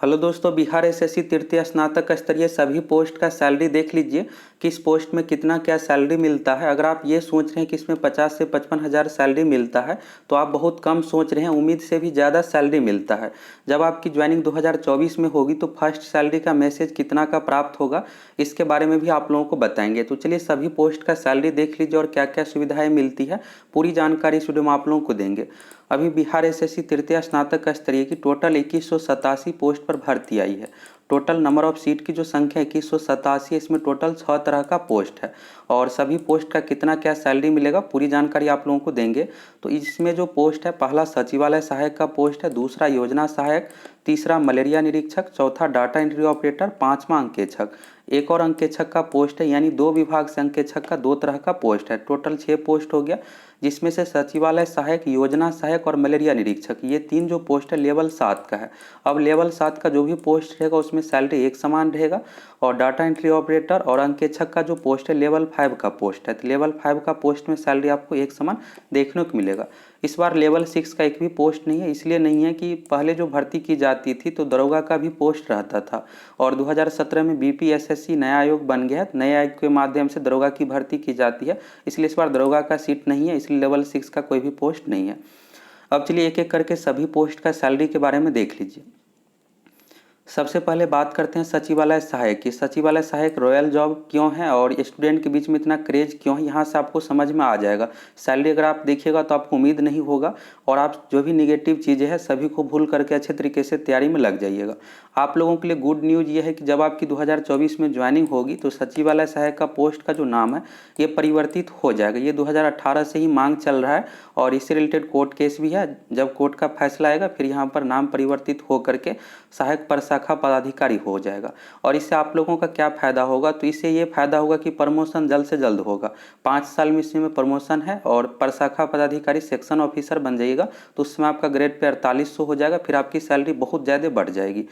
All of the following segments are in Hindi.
हेलो दोस्तों, बिहार एसएससी तृतीय स्नातक स्तरीय सभी पोस्ट का सैलरी देख लीजिए। किस पोस्ट में कितना क्या सैलरी मिलता है। अगर आप ये सोच रहे हैं कि इसमें 50 से 55 हज़ार सैलरी मिलता है तो आप बहुत कम सोच रहे हैं। उम्मीद से भी ज़्यादा सैलरी मिलता है। जब आपकी ज्वाइनिंग 2024 में होगी तो फर्स्ट सैलरी का मैसेज कितना का प्राप्त होगा, इसके बारे में भी आप लोगों को बताएंगे। तो चलिए सभी पोस्ट का सैलरी देख लीजिए और क्या क्या सुविधाएँ मिलती है, पूरी जानकारी इस वीडियो में आप लोगों को देंगे। अभी बिहार एसएससी तृतीय स्नातक स्तरीय की टोटल 2187 पोस्ट पर भर्ती आई है। टोटल नंबर ऑफ सीट की जो संख्या 2187 है, इसमें टोटल 6 तरह का पोस्ट है। और सभी पोस्ट का कितना क्या सैलरी मिलेगा, पूरी जानकारी आप लोगों को देंगे। तो इसमें जो पोस्ट है, पहला सचिवालय सहायक का पोस्ट है, दूसरा योजना सहायक, तीसरा मलेरिया निरीक्षक, चौथा डाटा एंट्री ऑपरेटर, पांचवा अंकेक्षक। एक और अंकेक्षक का पोस्ट है, यानी 2 विभाग से अंकेक्षक का 2 तरह का पोस्ट है। टोटल 6 पोस्ट हो गया, जिसमें से सचिवालय सहायक, योजना सहायक और मलेरिया निरीक्षक, ये 3 जो पोस्ट है लेवल 7 का है। अब लेवल 7 का जो भी पोस्ट रहेगा उसमें सैलरी एक समान रहेगा। और डाटा एंट्री ऑपरेटर और अंकेक्षक का जो पोस्ट है लेवल 5 का पोस्ट है, तो लेवल 5 का पोस्ट में सैलरी आपको एक समान देखने को मिलेगा। इस बार लेवल 6 का एक भी पोस्ट नहीं है। इसलिए नहीं है कि पहले जो भर्ती की जाती थी तो दरोगा का भी पोस्ट रहता था, और 2017 में बीपीएसएससी नया आयोग बन गया है। नए आयोग के माध्यम से दरोगा की भर्ती की जाती है, इसलिए इस बार दरोगा का सीट नहीं है, इसलिए लेवल 6 का कोई भी पोस्ट नहीं है। अब चलिए एक एक करके सभी पोस्ट का सैलरी के बारे में देख लीजिए। सबसे पहले बात करते हैं सचिवालय सहायक की। सचिवालय सहायक रॉयल जॉब क्यों है और स्टूडेंट के बीच में इतना क्रेज क्यों है, यहाँ से आपको समझ में आ जाएगा। सैलरी अगर आप देखिएगा तो आपको उम्मीद नहीं होगा, और आप जो भी निगेटिव चीज़ें हैं सभी को भूल करके अच्छे तरीके से तैयारी में लग जाइएगा। आप लोगों के लिए गुड न्यूज़ ये है कि जब आपकी 2024 में ज्वाइनिंग होगी तो सचिवालय सहायक का पोस्ट का जो नाम है ये परिवर्तित हो जाएगा। ये 2018 से ही मांग चल रहा है, और इससे रिलेटेड कोर्ट केस भी है। जब कोर्ट का फैसला आएगा फिर यहाँ पर नाम परिवर्तित हो करके सहायक प्रशाखा पदाधिकारी हो जाएगा। और इससे आप लोगों का क्या फ़ायदा होगा, तो इससे ये फायदा होगा कि प्रमोशन जल्द से जल्द होगा। 5 साल में इसमें प्रमोशन है, और प्रशाखा पदाधिकारी सेक्शन ऑफिसर बन जाइएगा तो उसमें आपका ग्रेड पे 4800 हो जाएगा। फिर आपकी सैलरी बहुत ज़्यादा बढ़ जाएगी।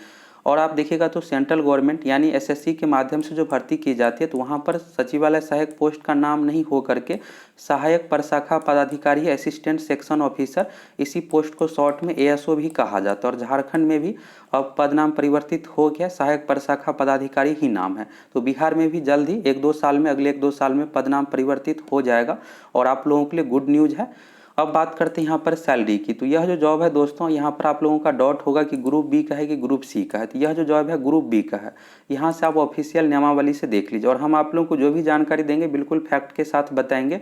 और आप देखिएगा तो सेंट्रल गवर्नमेंट यानी एसएससी के माध्यम से जो भर्ती की जाती है तो वहाँ पर सचिवालय सहायक पोस्ट का नाम नहीं हो करके सहायक प्रशाखा पदाधिकारी, असिस्टेंट सेक्शन ऑफिसर, इसी पोस्ट को शॉर्ट में एएसओ भी कहा जाता है। और झारखंड में भी अब पद नाम परिवर्तित हो गया, सहायक प्रशाखा पदाधिकारी ही नाम है। तो बिहार में भी जल्द ही 1-2 साल में, अगले 1-2 साल में पद नाम परिवर्तित हो जाएगा, और आप लोगों के लिए गुड न्यूज़ है। अब बात करते हैं यहाँ पर सैलरी की। तो यह जो जॉब है दोस्तों, यहाँ पर आप लोगों का डाउट होगा कि ग्रुप बी का है कि ग्रुप सी का है। तो यह जो जॉब है ग्रुप बी का है। यहाँ से आप ऑफिशियल नियमावली से देख लीजिए, और हम आप लोगों को जो भी जानकारी देंगे बिल्कुल फैक्ट के साथ बताएंगे।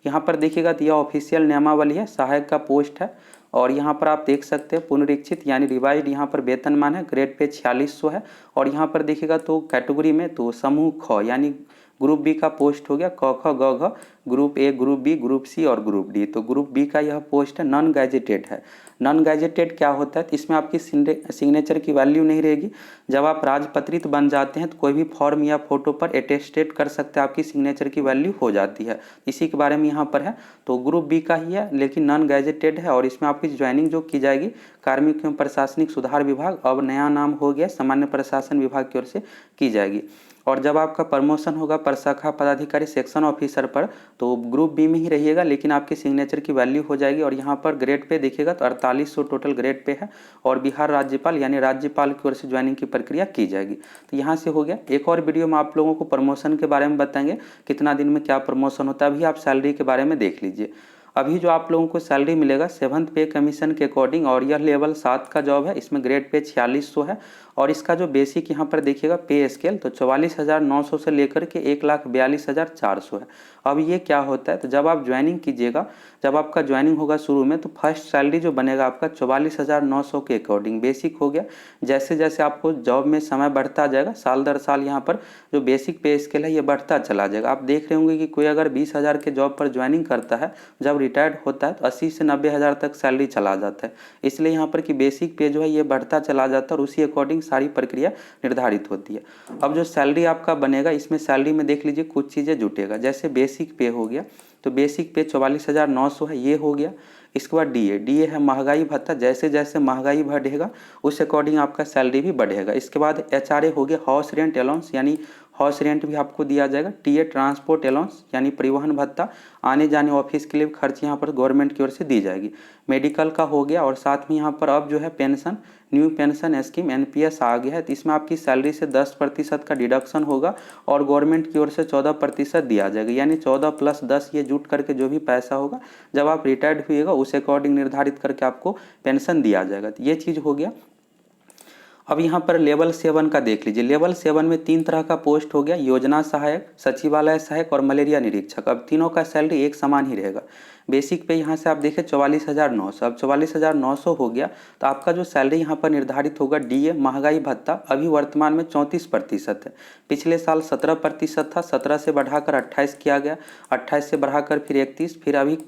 यहाँ पर देखिएगा तो यह ऑफिशियल नियमावली है, सहायक का पोस्ट है। और यहाँ पर आप देख सकते हैं पुनरीक्षित यानी रिवाइज यहाँ पर वेतनमान है, ग्रेड पे 4600 है। और यहाँ पर देखिएगा तो कैटेगरी में तो समूह ख यानी ग्रुप बी का पोस्ट हो गया, क ख ग घ, group A, group B, group C और ग्रुप डी। तो ग्रुप बी का यह पोस्ट है, नॉन गैजेटेड है। नॉन गैजेटेड क्या होता है, तो इसमें आपकी सिग्नेचर की वैल्यू नहीं रहेगी। जब आप राजपत्रित बन जाते हैं तो कोई भी फॉर्म या फोटो पर अटेस्टेड कर सकते हैं, आपकी सिग्नेचर की वैल्यू हो जाती है। इसी के बारे में यहाँ पर है। तो ग्रुप बी का ही है, लेकिन नॉन गैजेटेड है। और इसमें आपकी ज्वाइनिंग जो की जाएगी कार्मिक एवं प्रशासनिक सुधार विभाग, अब नया नाम हो गया सामान्य प्रशासन विभाग की ओर से की जाएगी। और जब आपका प्रमोशन होगा प्रशाखा पदाधिकारी सेक्शन ऑफिसर पर तो ग्रुप बी में ही रहिएगा, लेकिन आपकी सिग्नेचर की वैल्यू हो जाएगी। और यहाँ पर ग्रेड पे देखिएगा तो 4800 टोटल ग्रेड पे है, और बिहार राज्यपाल यानी राज्यपाल की ओर से ज्वाइनिंग की प्रक्रिया की जाएगी। तो यहाँ से हो गया। एक और वीडियो में आप लोगों को प्रमोशन के बारे में बताएंगे, कितना दिन में क्या प्रमोशन होता है। अभी आप सैलरी के बारे में देख लीजिए। अभी जो आप लोगों को सैलरी मिलेगा 7th पे कमीशन के अकॉर्डिंग, और यह लेवल 7 का जॉब है। इसमें ग्रेड पे 4600 है, और इसका जो बेसिक यहाँ पर देखिएगा पे स्केल तो 44,900 से लेकर के 1,42,400 है। अब ये क्या होता है, तो जब आप ज्वाइनिंग कीजिएगा, जब आपका ज्वाइनिंग होगा शुरू में तो फर्स्ट सैलरी जो बनेगा आपका 44,900 के अकॉर्डिंग बेसिक हो गया। जैसे जैसे आपको जॉब में समय बढ़ता जाएगा, साल दर साल यहाँ पर जो बेसिक पे स्केल है ये बढ़ता चला जाएगा। आप देख रहे होंगे कि कोई अगर 20,000 के जॉब पर ज्वाइनिंग करता है, जब रिटायर्ड होता है तो 80 से 90,000 तक सैलरी चला जाता है। इसलिए यहाँ पर कि बेसिक पे जो है ये बढ़ता चला जाता है, और उसी अकॉर्डिंग सारी प्रक्रिया निर्धारित होती है। अब जो सैलरी आपका बनेगा, इसमें सैलरी में देख लीजिए कुछ चीज़ें जुटेगा। जैसे बेसिक पे हो गया, तो बेसिक पे 44,900 है, ये हो गया। इसके बाद डीए है महंगाई भत्ता। जैसे जैसे महंगाई बढ़ेगा उस अकॉर्डिंग आपका सैलरी भी बढ़ेगा। इसके बाद एचआरए हो गया, हाउस रेंट अलाउंस यानी हाउस रेंट भी आपको दिया जाएगा। टीए ट्रांसपोर्ट अलाउंस यानी परिवहन भत्ता, आने जाने ऑफिस के लिए खर्च यहाँ पर गवर्नमेंट की ओर से दी जाएगी। मेडिकल का हो गया, और साथ में यहाँ पर अब जो है pension, new pension scheme NPS आ गया है, तो इसमें आपकी सैलरी से 10% का डिडक्शन होगा और गवर्नमेंट की ओर से 14% दिया जाएगा, यानी 14 + 10 ये जुट करके जो भी पैसा होगा जब आप रिटायर्ड हुएगा उस अकॉर्डिंग निर्धारित करके आपको पेंशन दिया जाएगा। तो ये चीज़ हो गया। अब यहाँ पर लेवल 7 का देख लीजिए। लेवल 7 में 3 तरह का पोस्ट हो गया, योजना सहायक, सचिवालय सहायक और मलेरिया निरीक्षक। अब तीनों का सैलरी एक समान ही रहेगा। बेसिक पे यहाँ से आप देखें 44,900, अब 44,900 हो गया, तो आपका जो सैलरी यहाँ पर निर्धारित होगा डीए महंगाई भत्ता अभी वर्तमान में 34% है। पिछले साल 17% था, 17 से बढ़ाकर 28 किया गया, 28 से बढ़ाकर फिर 31, फिर अभी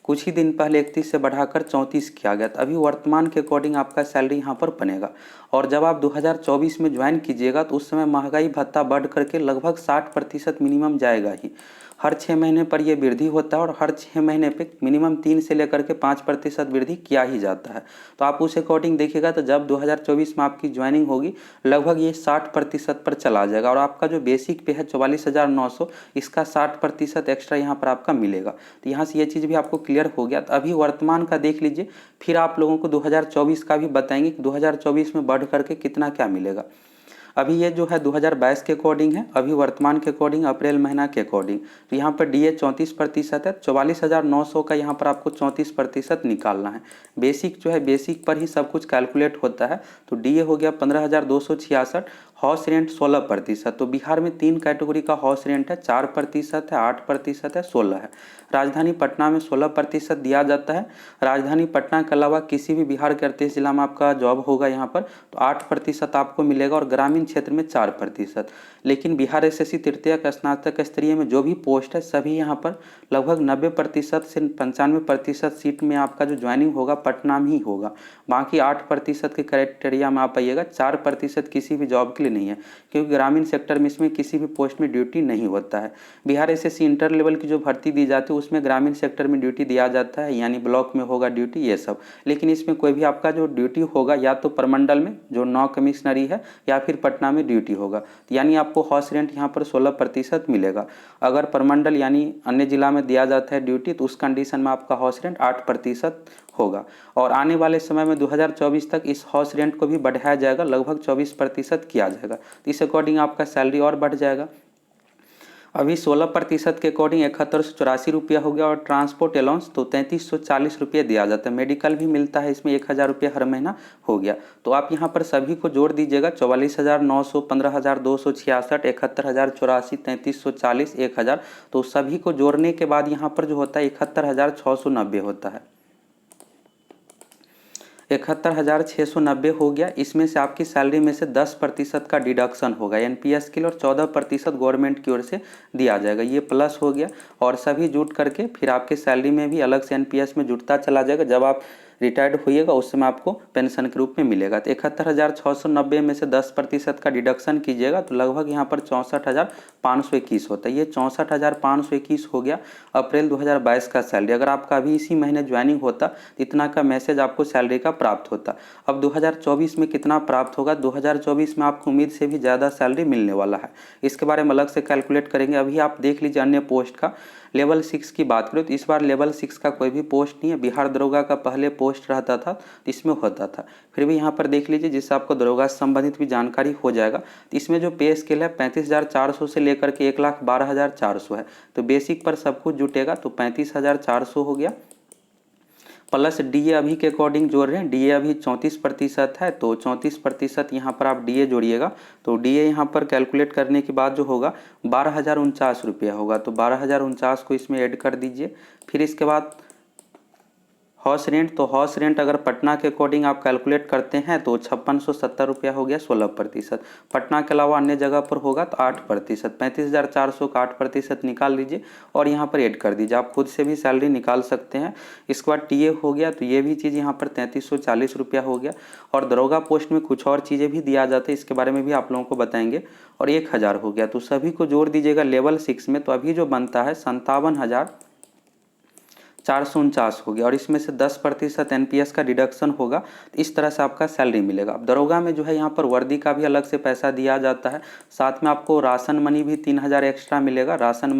कुछ ही दिन पहले 31 से बढ़ाकर 34 किया गया। तो अभी वर्तमान के अकॉर्डिंग आपका सैलरी यहाँ पर बनेगा। और जब आप 2024 में ज्वाइन कीजिएगा तो उस समय महंगाई भत्ता बढ़ करके लगभग 60% मिनिमम जाएगा ही। हर 6 महीने पर यह वृद्धि होता है और हर 6 महीने पे मिनिमम 3 से लेकर के 5% वृद्धि किया ही जाता है। तो आप उस अकॉर्डिंग देखिएगा तो जब 2024 में आपकी ज्वाइनिंग होगी लगभग ये 60% पर चला जाएगा। और आपका जो बेसिक पे है 44,900, इसका 60% एक्स्ट्रा यहाँ पर आपका मिलेगा। तो यहाँ से ये चीज़ भी आपको क्लियर हो गया। तो अभी वर्तमान का देख लीजिए, फिर आप लोगों को 2024 का भी बताएंगे कि 2024 में बढ़ करके कितना क्या मिलेगा। अभी ये जो है 2022 के अकॉर्डिंग है, अभी वर्तमान के अकॉर्डिंग अप्रैल महीना के अकॉर्डिंग। तो यहाँ पर डीए 34% है, 44,900 का यहाँ पर आपको 34% निकालना है। बेसिक जो है बेसिक पर ही सब कुछ कैलकुलेट होता है। तो डीए हो गया 15,266, हाउस रेंट 16%। तो बिहार में 3 कैटेगरी का हाउस रेंट है, 4% है, 8% है, 16 है। राजधानी पटना में 16% दिया जाता है। राजधानी पटना के अलावा किसी भी बिहार के 38 जिला में आपका जॉब होगा यहाँ पर तो 8% आपको मिलेगा और ग्रामीण क्षेत्र में 4%। लेकिन बिहार एसएससी तृतीयक स्नातक स्तरीय में जो भी पोस्ट है सभी यहाँ पर लगभग 90% से 95% सीट में आपका जो ज्वाइनिंग होगा पटना में ही होगा। बाकी 8% के क्राइटेरिया में आप आइएगा, 4% किसी भी जॉब के लिए नहीं है, क्योंकि ग्रामीण सेक्टर में इसमें किसी भी पोस्ट में ड्यूटी नहीं होता है। बिहार एसएससी इंटर लेवल की जो भर्ती दी जाती है उसमें ग्रामीण सेक्टर में ड्यूटी दिया जाता है, यानी ब्लॉक में होगा ड्यूटी ये सब। लेकिन इसमें कोई भी आपका जो ड्यूटी होगा या तो प्रमंडल में जो 9 कमिश्नरी है या फिर पटना में ड्यूटी होगा, यानी आपको हाउस रेंट यहाँ पर 16% मिलेगा। अगर प्रमंडल यानी अन्य जिला में दिया जाता है ड्यूटी तो उस कंडीशन में आपका हाउस रेंट 8% होगा। और आने वाले समय में 2024 तक इस हाउस रेंट को भी बढ़ाया जाएगा, लगभग 24% किया जाएगा। तो इस अकॉर्डिंग आपका सैलरी और बढ़ जाएगा। अभी 16% के अकॉर्डिंग 7184 रुपया हो गया। और ट्रांसपोर्ट अलाउंस तो 3340 रुपये दिया जाता है। मेडिकल भी मिलता है, इसमें 1000 रुपये हर महीना हो गया। तो आप यहाँ पर सभी को जोड़ दीजिएगा, 44,900, 15,266, 71,084, 3340, 1000। तो सभी को जोड़ने के बाद यहाँ पर जो होता है 71,690 होता है। 71,690 हो गया। इसमें से आपकी सैलरी में से 10% का डिडक्शन होगा एनपीएस के लिए और 14% गवर्नमेंट की ओर से दिया जाएगा, ये प्लस हो गया। और सभी जुट करके फिर आपके सैलरी में भी अलग से एनपीएस में जुटता चला जाएगा। जब आप रिटायर्ड होइएगा उस समय आपको पेंशन के रूप में मिलेगा। तो 71,690 में से 10% का डिडक्शन कीजिएगा तो लगभग यहाँ पर 64,521 होता है। ये 64,521 हो गया अप्रैल 2022 का सैलरी। अगर आपका अभी इसी महीने ज्वाइनिंग होता तो इतना का मैसेज आपको सैलरी का प्राप्त होता। अब 2024 में कितना प्राप्त होगा, 2024 में आपको उम्मीद से भी ज़्यादा सैलरी मिलने वाला है। इसके बारे में अलग से कैलकुलेट करेंगे। अभी आप देख लीजिए अन्य पोस्ट का। लेवल 6 की बात करें तो इस बार लेवल 6 का कोई भी पोस्ट नहीं है। बिहार दरोगा का पहले पोस्ट रहता था तो इसमें होता था। फिर भी यहाँ पर देख लीजिए जिससे आपको दरोगा से संबंधित भी जानकारी हो जाएगा। तो इसमें जो पे स्केल है 35,400 से लेकर के 1,12,400 है। तो बेसिक पर सब कुछ जुटेगा तो 35,400 हो गया। प्लस डीए अभी के अकॉर्डिंग जोड़ रहे हैं, डीए अभी 34% है तो 34% यहाँ पर आप डीए जोड़िएगा। तो डीए यहाँ पर कैलकुलेट करने के बाद जो होगा 12,049 रुपया होगा। तो 12,049 को इसमें ऐड कर दीजिए। फिर इसके बाद हाउस रेंट, तो हाउस रेंट अगर पटना के अकॉर्डिंग आप कैलकुलेट करते हैं तो 5670 रुपया हो गया, 16%। पटना के अलावा अन्य जगह पर होगा तो 8%। 35,400 का 8% निकाल लीजिए और यहाँ पर ऐड कर दीजिए। आप खुद से भी सैलरी निकाल सकते हैं। इसके बाद टीए हो गया तो ये भी चीज़ यहाँ पर 3340 रुपया हो गया। और दरोगा पोस्ट में कुछ और चीज़ें भी दिया जाता है, इसके बारे में भी आप लोगों को बताएंगे। और 1000 हो गया। तो सभी को जोड़ दीजिएगा लेवल 6 में, तो अभी जो बनता है 57,400 449 हो गया, और इसमें से 10% NPS का डिडक्शन होगा। तो इस तरह से आपका सैलरी मिलेगा। अब दरोगा में जो है यहाँ पर वर्दी का भी अलग से पैसा दिया जाता है, साथ में आपको राशन मनी भी 3000 एक्स्ट्रा मिलेगा। राशन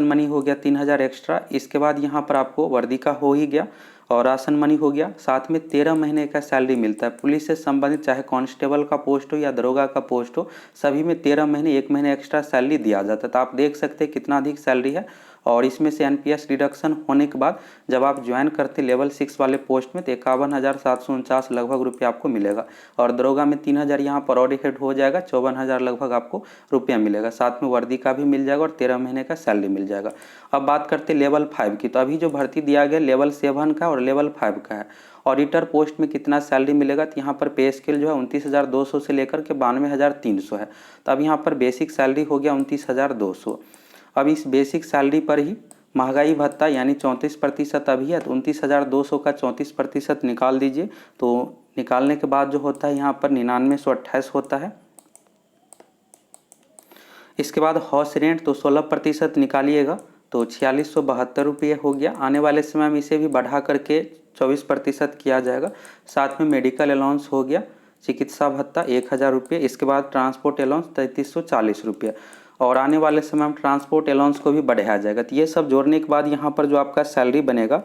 मनी हो गया 3000 एक्स्ट्रा। इसके बाद यहाँ पर आपको वर्दी का हो ही गया और राशन मनी हो गया, साथ में 13 महीने का सैलरी मिलता है। पुलिस से संबंधित चाहे कांस्टेबल का पोस्ट हो या दरोगा का पोस्ट हो, सभी में 13 महीने 1 महीने एक्स्ट्रा सैलरी दिया जाता है। तो आप देख सकते हैं कितना अधिक सैलरी है। और इसमें से NPS डिडक्शन होने के बाद जब आप ज्वाइन करते लेवल 6 वाले पोस्ट में तो 51,749 लगभग रुपये आपको मिलेगा। और दरोगा में 3000 यहाँ पर और हेड हो जाएगा, 54,000 लगभग आपको रुपया मिलेगा। साथ में वर्दी का भी मिल जाएगा और 13 महीने का सैलरी मिल जाएगा। अब बात करते लेवल 5 की। तो अभी जो भर्ती दिया गया लेवल 7 का और लेवल 5 का है। ऑडिटर पोस्ट में कितना सैलरी मिलेगा, तो यहाँ पर पे स्केल जो है 29,200 से लेकर के 92,300 है। तो अब यहाँ पर बेसिक सैलरी हो गया 29,200। अब इस बेसिक सैलरी पर ही महंगाई भत्ता यानी 34% अभी है, तो 29,200 का 34% निकाल दीजिए। तो निकालने के बाद जो होता है यहाँ पर 99,128 होता है। इसके बाद हाउस रेंट तो 16% निकालिएगा तो 4672 रुपये हो गया। आने वाले समय में इसे भी बढ़ा करके 24% किया जाएगा। साथ में मेडिकल अलाउंस हो गया, चिकित्सा भत्ता 1000 रुपये। इसके बाद ट्रांसपोर्ट अलाउंस 3340 रुपये, और आने वाले समय में ट्रांसपोर्ट अलाउंस को भी बढ़ाया जाएगा। तो ये सब जोड़ने के बाद यहाँ पर जो आपका सैलरी बनेगा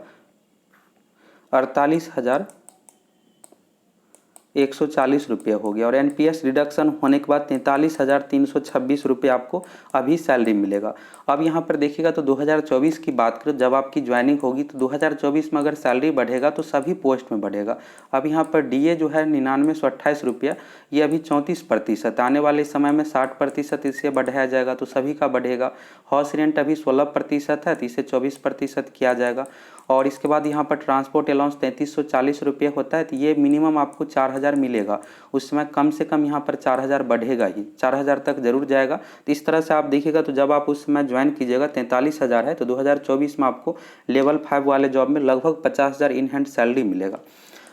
48,140 रुपये हो गया। और NPS रिडक्शन होने के बाद 43,326 रुपये आपको अभी सैलरी मिलेगा। अब यहाँ पर देखिएगा तो 2024 की बात करें, जब आपकी ज्वाइनिंग होगी तो 2024 में अगर सैलरी बढ़ेगा तो सभी पोस्ट में बढ़ेगा। अब यहाँ पर DA जो है 99,128 रुपया, ये अभी 34%। आने वाले समय में 60% इसे बढ़ाया जाएगा तो सभी का बढ़ेगा। हाउस रेंट अभी 16% है तो इसे 24% किया जाएगा। और इसके बाद यहाँ पर ट्रांसपोर्ट अलाउंस 3340 रुपये होता है, तो ये मिनिमम आपको 4000 मिलेगा। उस समय कम से कम यहाँ पर 4000 बढ़ेगा ही, 4000 तक जरूर जाएगा। तो इस तरह से आप देखिएगा तो जब आप उस समय ज्वाइन कीजिएगा 43,000 है, तो 2024 में आपको लेवल 5 वाले जॉब में लगभग 50,000 इन हैंड सैलरी मिलेगा।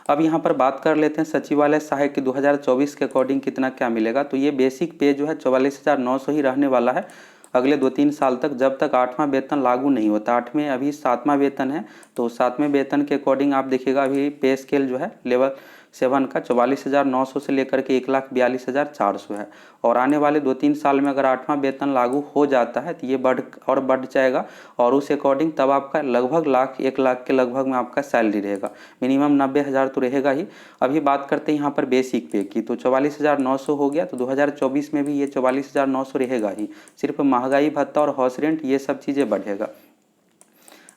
अब यहाँ पर बात कर लेते हैं सचिवालय सहायक की 2024 के अकॉर्डिंग कितना क्या मिलेगा। तो ये बेसिक पे जो है 44,900 ही रहने वाला है अगले 2-3 साल तक, जब तक 8वां वेतन लागू नहीं होता। 8वें अभी 7वां वेतन है, तो 7वें वेतन के अकॉर्डिंग आप देखिएगा अभी पे स्केल जो है लेवल 7 का 44,900 से लेकर के 1,42,400 है। और आने वाले 2-3 साल में अगर 8वां वेतन लागू हो जाता है तो ये बढ़ जाएगा, और उस अकॉर्डिंग तब आपका लगभग 1 लाख के लगभग में आपका सैलरी रहेगा। मिनिमम 90,000 तो रहेगा ही। अभी बात करते हैं यहाँ पर बेसिक पे की, तो 44,900 हो गया, तो 2024 में भी ये 44,900 रहेगा ही। सिर्फ महंगाई भत्ता और हाउस रेंट ये सब चीज़ें बढ़ेगा।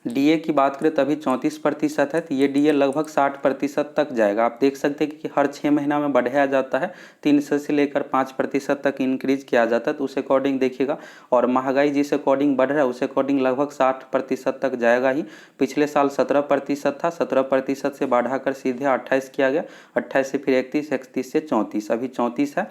DA की बात करें तभी 34% है, तो ये DA लगभग 60% तक जाएगा। आप देख सकते हैं कि हर 6 महीना में बढ़ाया जाता है, 300 से लेकर 5% तक इंक्रीज किया जाता है। तो उस अकॉर्डिंग देखिएगा, और महंगाई जिस अकॉर्डिंग बढ़ रहा है उस अकॉर्डिंग लगभग 60% तक जाएगा ही। पिछले साल 17% था, 17% से बढ़ाकर सीधे 28 किया गया, 28 से फिर 31, 31 से 34, अभी 34 है।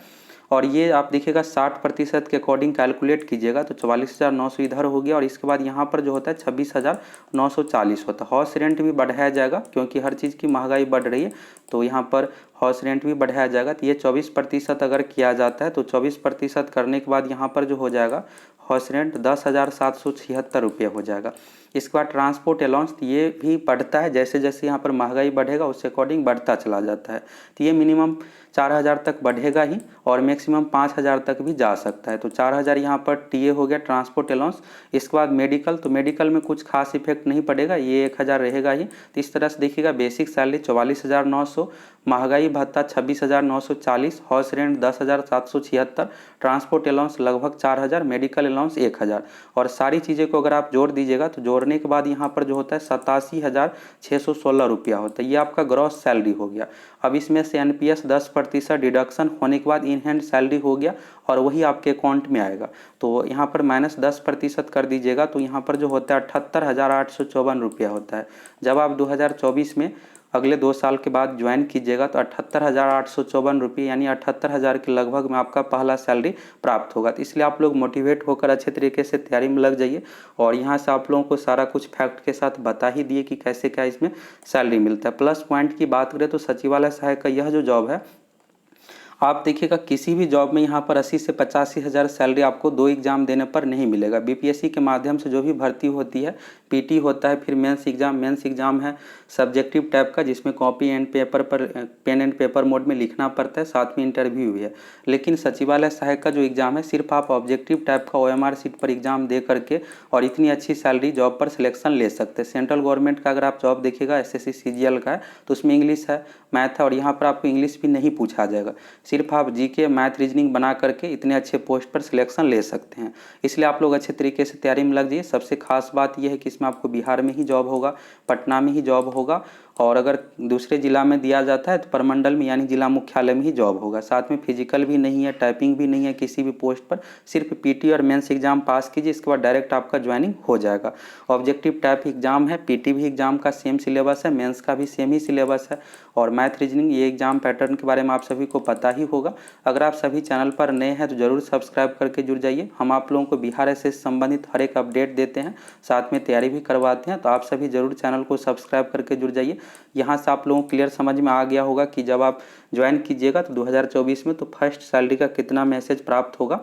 और ये आप देखिएगा 60% के अकॉर्डिंग कैलकुलेट कीजिएगा तो 44,900 इधर हो गया। और इसके बाद यहाँ पर जो होता है 26,940 होता है। हाउस रेंट भी बढ़ाया जाएगा क्योंकि हर चीज़ की महंगाई बढ़ रही है, तो यहाँ पर हाउस रेंट भी बढ़ाया जाएगा। तो ये 24% अगर किया जाता है तो 24% करने के बाद यहाँ पर जो हो जाएगा हाउस रेंट 10,776 रुपये हो जाएगा। इसके बाद ट्रांसपोर्ट अलाउंस ये भी बढ़ता है, जैसे जैसे यहाँ पर महंगाई बढ़ेगा उस अकॉर्डिंग बढ़ता चला जाता है। तो ये मिनिमम 4,000 तक बढ़ेगा ही, और मैक्सिमम 5,000 तक भी जा सकता है। तो 4,000 यहाँ पर TA हो गया ट्रांसपोर्ट अलाउंस। इसके बाद मेडिकल, तो मेडिकल में कुछ खास इफेक्ट नहीं पड़ेगा, ये 1,000 रहेगा ही। तो इस तरह से देखिएगा बेसिक सैलरी 44,900, महंगाई भत्ता 26,940, हाउस रेंट 10,776, ट्रांसपोर्ट अलाउंस लगभग 4,000, मेडिकल अलाउंस 1,000। और सारी चीज़ें को अगर आप जोड़ दीजिएगा तो जोड़ने के बाद यहाँ पर जो होता है 87,616 रुपया होता है। ये आपका ग्रॉस सैलरी हो गया। अब इसमें से NPS 10% डिडक्शन होने के बाद इन हैंड सैलरी हो गया, और वही आपके अकाउंट में आएगा। तो यहाँ पर -10% कर दीजिएगा तो यहाँ पर जो होता है 78,854 रुपया होता है। जब आप 2024 में अगले 2 साल के बाद ज्वाइन कीजिएगा तो 78,854 रुपये यानी 78,000 के लगभग में आपका पहला सैलरी प्राप्त होगा। तो इसलिए आप लोग मोटिवेट होकर अच्छे तरीके से तैयारी में लग जाइए। और यहाँ से आप लोगों को सारा कुछ फैक्ट के साथ बता ही दिए कि कैसे क्या इसमें सैलरी मिलता है। प्लस पॉइंट की बात करें तो सचिवालय सहायक का यह जो जॉब है आप देखिएगा किसी भी जॉब में यहाँ पर 80 से 85 हज़ार सैलरी आपको 2 एग्ज़ाम देने पर नहीं मिलेगा। बीपीएससी के माध्यम से जो भी भर्ती होती है, पीटी होता है, फिर मेंस एग्ज़ाम है सब्जेक्टिव टाइप का, जिसमें कॉपी एंड पेपर पर पेन एंड पेपर मोड में लिखना पड़ता है, साथ में इंटरव्यू भी है। लेकिन सचिवालय सहायक का जो एग्ज़ाम है सिर्फ आप ऑब्जेक्टिव टाइप का ओएमआर शीट पर एग्ज़ाम दे करके और इतनी अच्छी सैलरी जॉब पर सिलेक्शन ले सकते हैं। सेंट्रल गवर्नमेंट का अगर आप जॉब देखिएगा एसएससी सीजीएल का है तो उसमें इंग्लिश है, मैथ है, और यहाँ पर आपको इंग्लिश भी नहीं पूछा जाएगा। सिर्फ आप जीके मैथ रीजनिंग बना करके इतने अच्छे पोस्ट पर सिलेक्शन ले सकते हैं। इसलिए आप लोग अच्छे तरीके से तैयारी में लग जाइए। सबसे खास बात यह है कि इसमें आपको बिहार में ही जॉब होगा, पटना में ही जॉब होगा, और अगर दूसरे ज़िला में दिया जाता है तो प्रमंडल में यानी जिला मुख्यालय में ही जॉब होगा। साथ में फिजिकल भी नहीं है, टाइपिंग भी नहीं है किसी भी पोस्ट पर, सिर्फ पीटी और मेंस एग्जाम पास कीजिए, इसके बाद डायरेक्ट आपका ज्वाइनिंग हो जाएगा। ऑब्जेक्टिव टाइप एग्जाम है, पीटी भी एग्जाम का सेम सिलेबस है, मेंस का भी सेम ही सिलेबस है, और मैथ रीजनिंग ये एग्जाम पैटर्न के बारे में आप सभी को पता ही होगा। अगर आप सभी चैनल पर नए हैं तो ज़रूर सब्सक्राइब करके जुड़ जाइए। हम आप लोगों को बिहार एसएससी से संबंधित हर एक अपडेट देते हैं, साथ में तैयारी भी करवाते हैं, तो आप सभी जरूर चैनल को सब्सक्राइब करके जुड़ जाइए। यहाँ से आप लोगों को क्लियर समझ में आ गया होगा कि जब आप ज्वाइन कीजिएगा तो 2024 में तो फर्स्ट सैलरी का कितना मैसेज प्राप्त होगा।